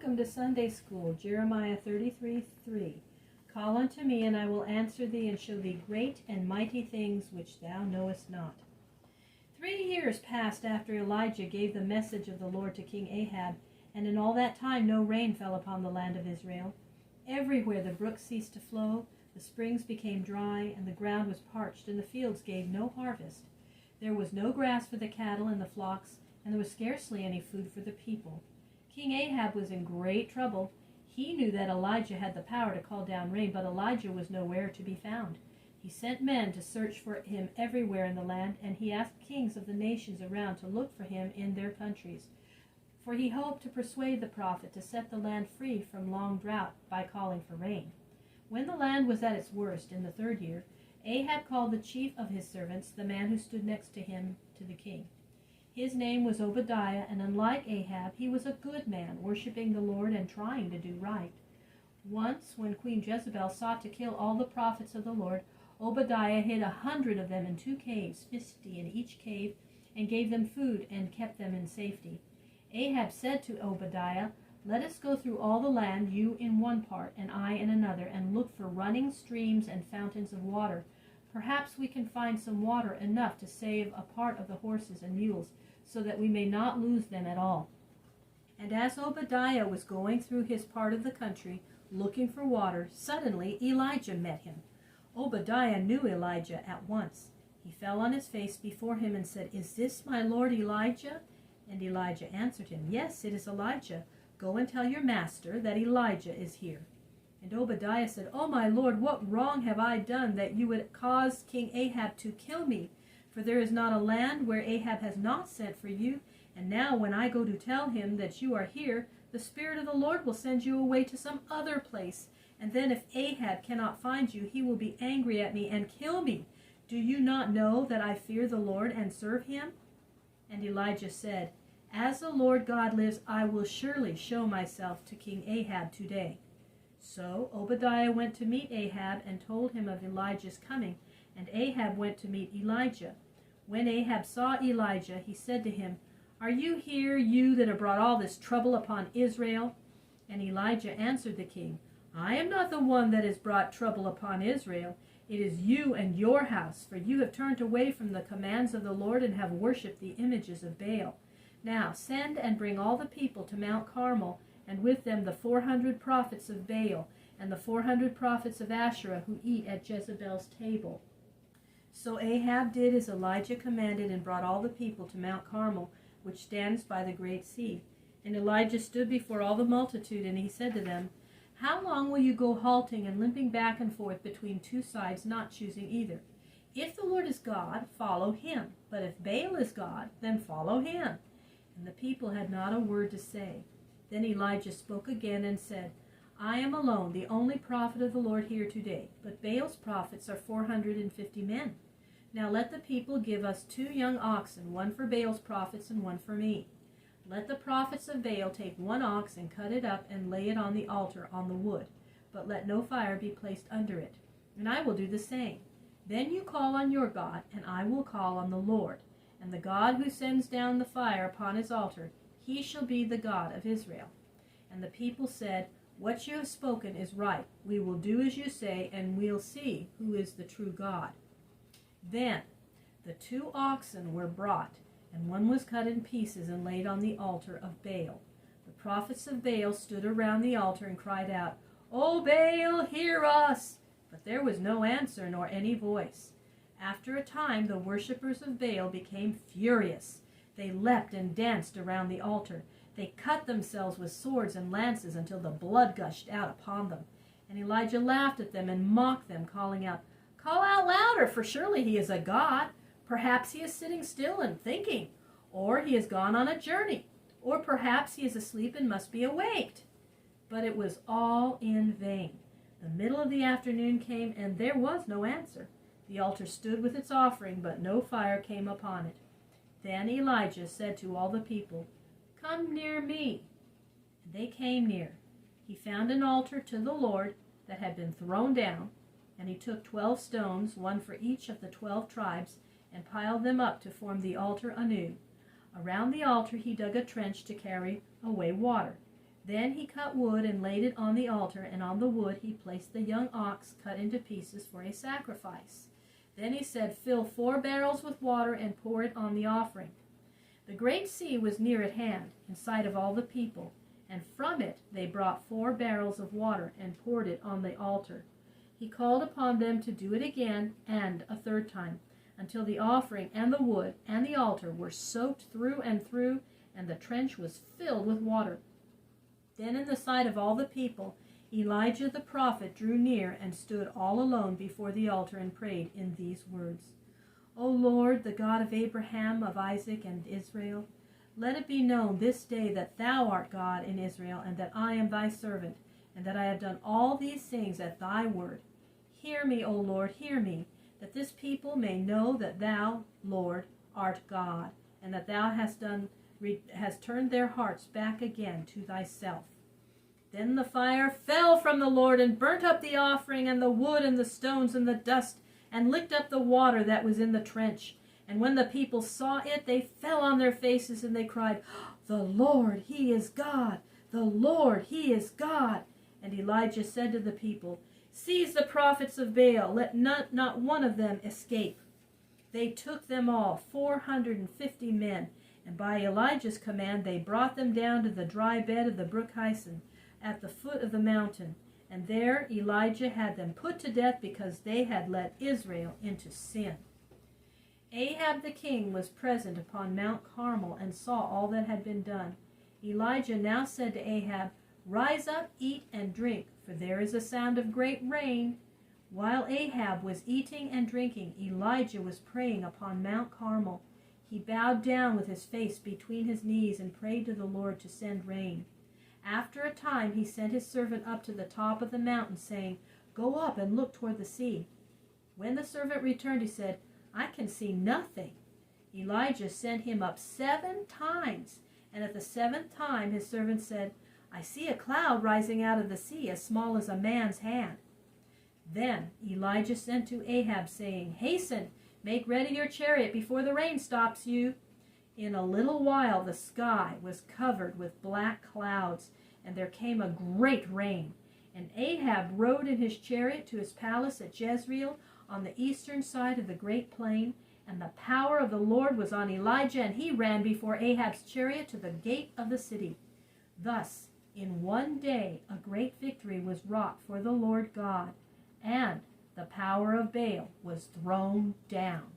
Welcome to Sunday School, Jeremiah 33:3. Call unto me, and I will answer thee, and show thee great and mighty things which thou knowest not. 3 years passed after Elijah gave the message of the Lord to King Ahab, and in all that time no rain fell upon the land of Israel. Everywhere the brooks ceased to flow, the springs became dry, and the ground was parched, and the fields gave no harvest. There was no grass for the cattle and the flocks, and there was scarcely any food for the people. King Ahab was in great trouble. He knew that Elijah had the power to call down rain, but Elijah was nowhere to be found. He sent men to search for him everywhere in the land, and he asked kings of the nations around to look for him in their countries. For he hoped to persuade the prophet to set the land free from long drought by calling for rain. When the land was at its worst in the 3rd year, Ahab called the chief of his servants, the man who stood next to him, to the king. His name was Obadiah, and unlike Ahab, he was a good man, worshiping the Lord and trying to do right. Once, when Queen Jezebel sought to kill all the prophets of the Lord, Obadiah hid 100 of them in 2 caves, 50 in each cave, and gave them food and kept them in safety. Ahab said to Obadiah, "Let us go through all the land, you in one part and I in another, and look for running streams and fountains of water. Perhaps we can find some water enough to save a part of the horses and mules, so that we may not lose them at all." And as Obadiah was going through his part of the country, looking for water, suddenly Elijah met him. Obadiah knew Elijah at once. He fell on his face before him and said, "Is this my lord Elijah?" And Elijah answered him, "Yes, it is Elijah. Go and tell your master that Elijah is here." And Obadiah said, "Oh, my lord, what wrong have I done that you would cause King Ahab to kill me? For there is not a land where Ahab has not sent for you. And now when I go to tell him that you are here, the Spirit of the Lord will send you away to some other place. And then if Ahab cannot find you, he will be angry at me and kill me. Do you not know that I fear the Lord and serve him?" And Elijah said, "As the Lord God lives, I will surely show myself to King Ahab today." So Obadiah went to meet Ahab and told him of Elijah's coming, and Ahab went to meet Elijah. When Ahab saw Elijah, he said to him, "Are you here, you that have brought all this trouble upon Israel?" And Elijah answered the king, "I am not the one that has brought trouble upon Israel. It is you and your house, for you have turned away from the commands of the Lord and have worshipped the images of Baal. Now send and bring all the people to Mount Carmel, and with them the 400 prophets of Baal and the 400 prophets of Asherah who eat at Jezebel's table." So Ahab did as Elijah commanded and brought all the people to Mount Carmel, which stands by the great sea. And Elijah stood before all the multitude, and he said to them, "How long will you go halting and limping back and forth between 2 sides, not choosing either? If the Lord is God, follow him. But if Baal is God, then follow him." And the people had not a word to say. Then Elijah spoke again and said, "I am alone, the only prophet of the Lord here today, but Baal's prophets are 450 men. Now let the people give us 2 young oxen, one for Baal's prophets and one for me. Let the prophets of Baal take 1 ox and cut it up and lay it on the altar on the wood, but let no fire be placed under it. And I will do the same. Then you call on your God, and I will call on the Lord. And the God who sends down the fire upon his altar, he shall be the God of Israel." And the people said, "What you have spoken is right. We will do as you say, and we'll see who is the true God." Then the 2 oxen were brought, and one was cut in pieces and laid on the altar of Baal. The prophets of Baal stood around the altar and cried out, "O Baal, hear us!" But there was no answer nor any voice. After a time the worshippers of Baal became furious. They leapt and danced around the altar. They cut themselves with swords and lances until the blood gushed out upon them. And Elijah laughed at them and mocked them, calling out, "Call out louder, for surely he is a god. Perhaps he is sitting still and thinking, or he has gone on a journey, or perhaps he is asleep and must be awaked." But it was all in vain. The middle of the afternoon came, and there was no answer. The altar stood with its offering, but no fire came upon it. Then Elijah said to all the people, "Come near me." And they came near. He found an altar to the Lord that had been thrown down, and he took 12 stones, one for each of the 12 tribes, and piled them up to form the altar anew. Around the altar he dug a trench to carry away water. Then he cut wood and laid it on the altar, and on the wood he placed the young ox cut into pieces for a sacrifice. Then he said, "Fill 4 barrels with water and pour it on the offering." The great sea was near at hand, in sight of all the people, and from it they brought 4 barrels of water and poured it on the altar. He called upon them to do it again and a 3rd time, until the offering and the wood and the altar were soaked through and through, and the trench was filled with water. Then in the sight of all the people, Elijah the prophet drew near and stood all alone before the altar and prayed in these words: "O Lord, the God of Abraham, of Isaac, and Israel, let it be known this day that thou art God in Israel, and that I am thy servant, and that I have done all these things at thy word. Hear me, O Lord, hear me, that this people may know that thou, Lord, art God, and that thou hast turned their hearts back again to thyself." Then the fire fell from the Lord and burnt up the offering and the wood and the stones and the dust, and licked up the water that was in the trench. And when the people saw it, they fell on their faces, and they cried, "The Lord, he is God! The Lord, he is God!" And Elijah said to the people, "Seize the prophets of Baal, let not one of them escape." They took them all, 450 men, and by Elijah's command they brought them down to the dry bed of the brook Hyson, at the foot of the mountain. And there Elijah had them put to death because they had led Israel into sin. Ahab the king was present upon Mount Carmel and saw all that had been done. Elijah now said to Ahab, "Rise up, eat and drink, for there is a sound of great rain." While Ahab was eating and drinking, Elijah was praying upon Mount Carmel. He bowed down with his face between his knees and prayed to the Lord to send rain. After a time he sent his servant up to the top of the mountain, saying, "Go up and look toward the sea." When the servant returned, he said, "I can see nothing." Elijah sent him up 7 times, and at the 7th time his servant said, "I see a cloud rising out of the sea, as small as a man's hand." Then Elijah sent to Ahab, saying, "Hasten, make ready your chariot before the rain stops you." In a little while the sky was covered with black clouds, and there came a great rain. And Ahab rode in his chariot to his palace at Jezreel on the eastern side of the great plain, and the power of the Lord was on Elijah, and he ran before Ahab's chariot to the gate of the city. Thus, in one day, a great victory was wrought for the Lord God, and the power of Baal was thrown down.